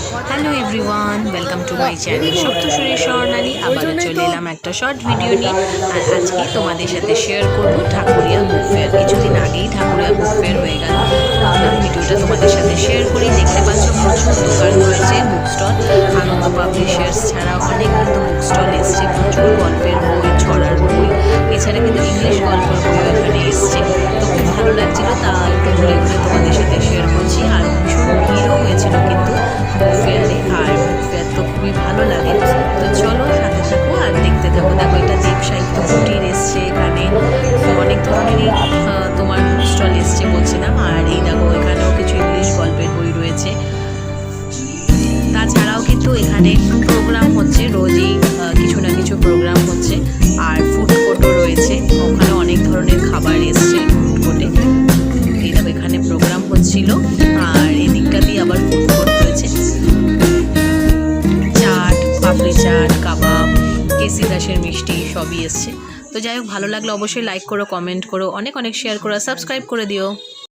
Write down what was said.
Hello everyone, welcome to my channel সপ্তসুরের স্বর্ণালী। আবারও চলে এলাম একটা শর্ট ভিডিও নিয়ে। আর আজকে তোমাদের সাথে শেয়ার করব ঠাকুরিয়া বুক ফেয়ার। কিছুদিন আগেই ঠাকুরিয়া বুক ফেয়ার হয়ে গেল, ভাবলাম ভিডিওটা তোমাদের সাথে শেয়ার করি। দেখতে পাচ্ছ প্রচুর দোকান রয়েছে, বুক স্টল। আনন্দ পাবলিশার্স ছাড়াও অনেক কিন্তু বুক স্টল এসছে, প্রচুর গল্পের বই, ছড়ার বই, এছাড়া কিন্তু ইংলিশ গল্পের বই এখানে এসছে। তো খুব ভালো লাগছিল, তা একটু ঘুরে ঘুরে তোমাদের সাথে শেয়ার করছি। আর ভীষণ ভিড়ও হয়েছিল কিন্তু বুক ফেয়ারে, আর বুক ফেয়ার তো খুবই ভালো লাগে। তো চলো সাথে থাকো আর দেখতে থাকো। দেখো এটা দেব সাহিত্য কুটির এসছে, এখানে অনেক ধরনেরই তোমার বুক স্টল এসছে বলছিলাম। আর এই দেখো এখানেও কিছু ইংলিশ গল্পের বই রয়েছে। তাছাড়াও কিন্তু এখানে প্রোগ্রাম হচ্ছে, রোজই কিছু না কিছু প্রোগ্রাম হচ্ছে। আর ফুড কোর্টও রয়েছে, ওখানে অনেক ধরনের খাবার এসছে ফুড কোর্টে। এই দেখো এখানে প্রোগ্রাম হচ্ছিল, আর এদিকটা দিয়ে আবার ফুড কোর্ট রয়েছে। চাট, পাপড়ি চাট, কাবাব, কেসি দাসের মিষ্টি সবই এসছে। তো যাই হোক, ভালো লাগলে অবশ্যই লাইক করো, কমেন্ট করো, অনেক অনেক শেয়ার করো, সাবস্ক্রাইব করে দিও।